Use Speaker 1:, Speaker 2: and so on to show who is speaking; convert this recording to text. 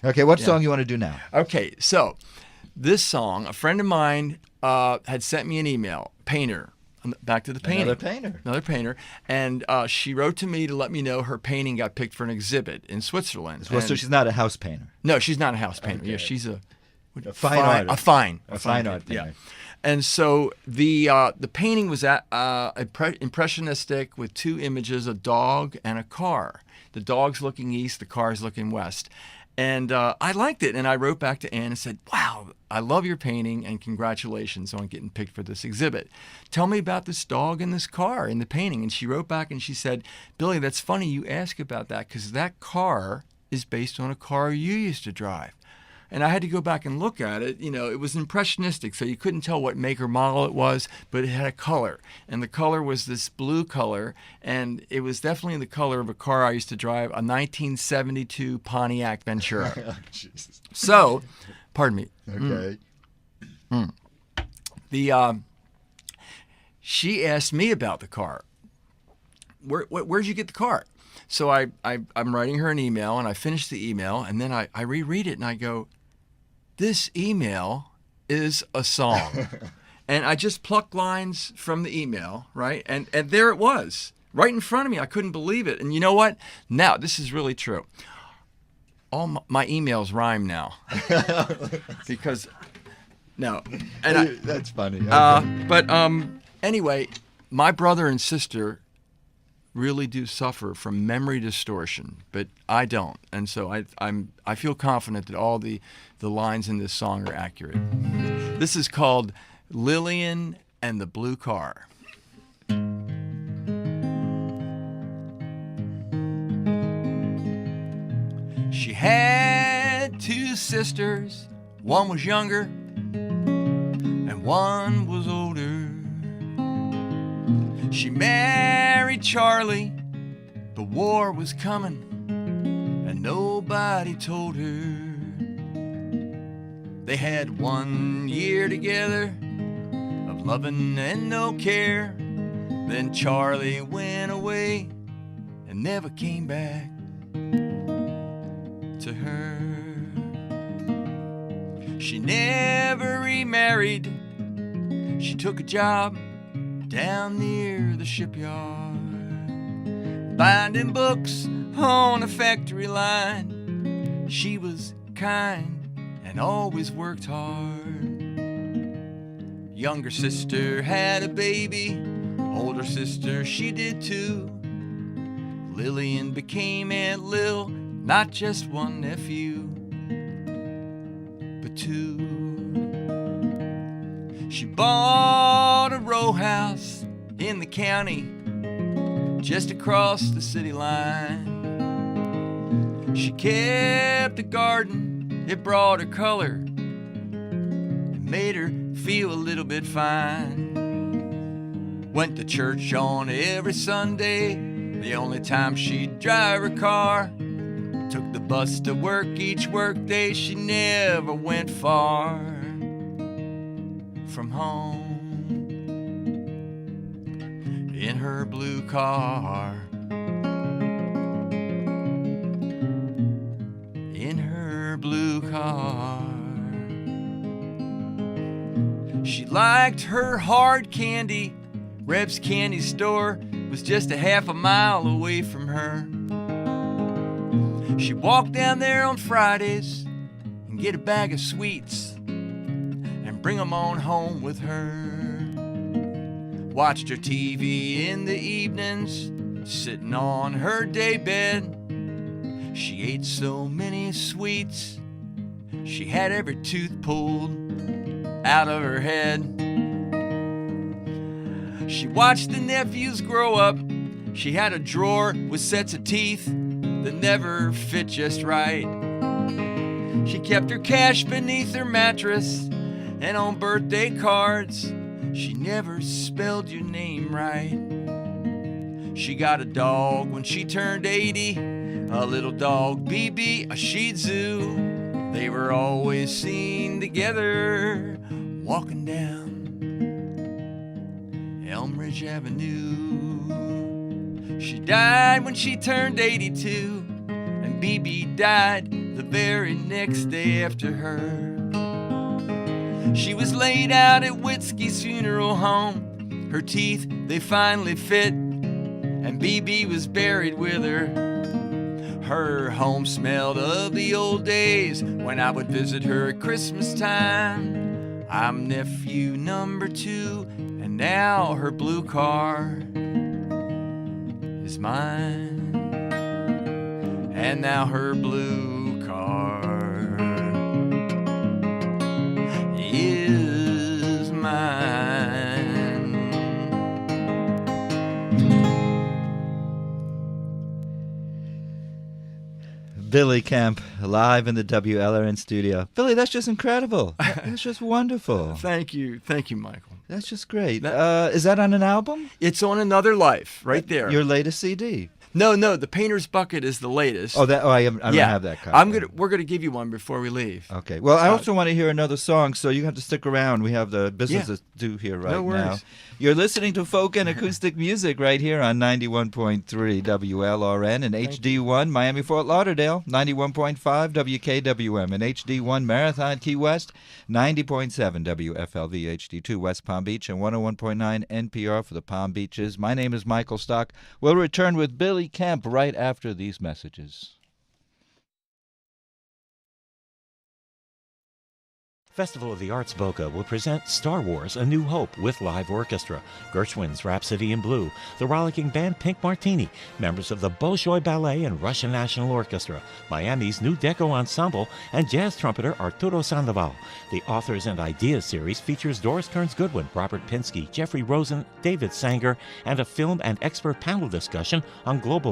Speaker 1: Okay, what song you want to do now?
Speaker 2: Okay, so this song, a friend of mine had sent me an email, painter, back to the painting. Another painter. And she wrote to me to let me know her painting got picked for an exhibit in Switzerland.
Speaker 1: Well, so she's not a house painter.
Speaker 2: No, she's not a house painter. Okay. Yeah, she's a
Speaker 1: fine artist.
Speaker 2: A fine
Speaker 1: art painter.
Speaker 2: Yeah. And so the painting was impressionistic with two images, a dog and a car. The dog's looking east, the car's looking west. And I liked it, and I wrote back to Ann and said, wow, I love your painting, and congratulations on getting picked for this exhibit. Tell me about this dog and this car in the painting. And she wrote back and she said, Billy, that's funny you ask about that, because that car is based on a car you used to drive. And I had to go back and look at it. You know, it was impressionistic, so you couldn't tell what make or model it was, but it had a color. And the color was this blue color, and it was definitely the color of a car I used to drive, a 1972 Pontiac Ventura.
Speaker 1: Oh, Jesus.
Speaker 2: So, pardon me.
Speaker 1: Okay.
Speaker 2: She asked me about the car. Where'd you get the car? So I'm writing her an email, and I finish the email, and then I reread it, and I go, this email is a song. And I just plucked lines from the email, right? And there it was, right in front of me. I couldn't believe it. And you know what? Now, this is really true. All my emails rhyme now. Because, no. And
Speaker 1: that's funny.
Speaker 2: But anyway, my brother and sister really do suffer from memory distortion, but I don't, and so I feel confident that all the lines in this song are accurate. This is called Lillian and the Blue Car. She had two sisters, one was younger and one was older. She married Charlie, the war was coming, and nobody told her. They had 1 year together of loving and no care. Then Charlie went away and never came back to her. She never remarried. She took a job down near the shipyard, binding books on a factory line. She was kind and always worked hard. Younger sister had a baby, older sister she did too. Lillian became Aunt Lil, not just one nephew, but two. She bought a row house in the county just across the city line. She kept a garden, it brought her color, it made her feel a little bit fine. Went to church on every Sunday, the only time she'd drive her car. Took the bus to work each workday, she never went far from home. In her blue car, in her blue car. She liked her hard candy. Reb's candy store was just a half a mile away from her. She walked down there on Fridays and get a bag of sweets and bring 'em on home with her. Watched her TV in the evenings, sitting on her daybed. She ate so many sweets, she had every tooth pulled out of her head. She watched the nephews grow up. She had a drawer with sets of teeth that never fit just right. She kept her cash beneath her mattress, and on birthday cards she never spelled your name right. She got a dog when she turned 80, a little dog, BB, a Shih Tzu. They were always seen together walking down Elmridge Avenue. She died when she turned 82, and BB died the very next day after her. She was laid out at Whiskey's funeral home. Her teeth, they finally fit, and BB was buried with her. Her home smelled of the old days when I would visit her at Christmas time. I'm nephew number 2, and now her blue car is mine. And now her blue car is mine.
Speaker 1: Billy Kemp, live in the WLRN studio. Billy, that's just incredible. That's just wonderful.
Speaker 2: Thank you, Michael.
Speaker 1: That's just great. Is that on an album?
Speaker 2: It's on Another Life, right there.
Speaker 1: Your latest CD?
Speaker 2: No, the Painter's Bucket is the latest.
Speaker 1: Oh, I don't have that copy.
Speaker 2: We're gonna give you one before we leave.
Speaker 1: Okay. Well, I also want to hear another song, so you have to stick around. We have the business to do here right
Speaker 2: No worries.
Speaker 1: now. You're listening to folk and acoustic music right here on 91.3 WLRN and HD1 Miami Fort Lauderdale, 91.5 WKWM and HD1 Marathon Key West, 90.7 WFLV HD2 West Palm Beach, and 101.9 NPR for the Palm Beaches. My name is Michael Stock. We'll return with Billy Kemp right after these messages.
Speaker 3: Festival of the Arts Boca will present Star Wars: A New Hope with live orchestra, Gershwin's Rhapsody in Blue, the rollicking band Pink Martini, members of the Bolshoi Ballet and Russian National Orchestra, Miami's New Deco Ensemble, and jazz trumpeter Arturo Sandoval. The Authors and Ideas series features Doris Kearns Goodwin, Robert Pinsky, Jeffrey Rosen, David Sanger, and a film and expert panel discussion on global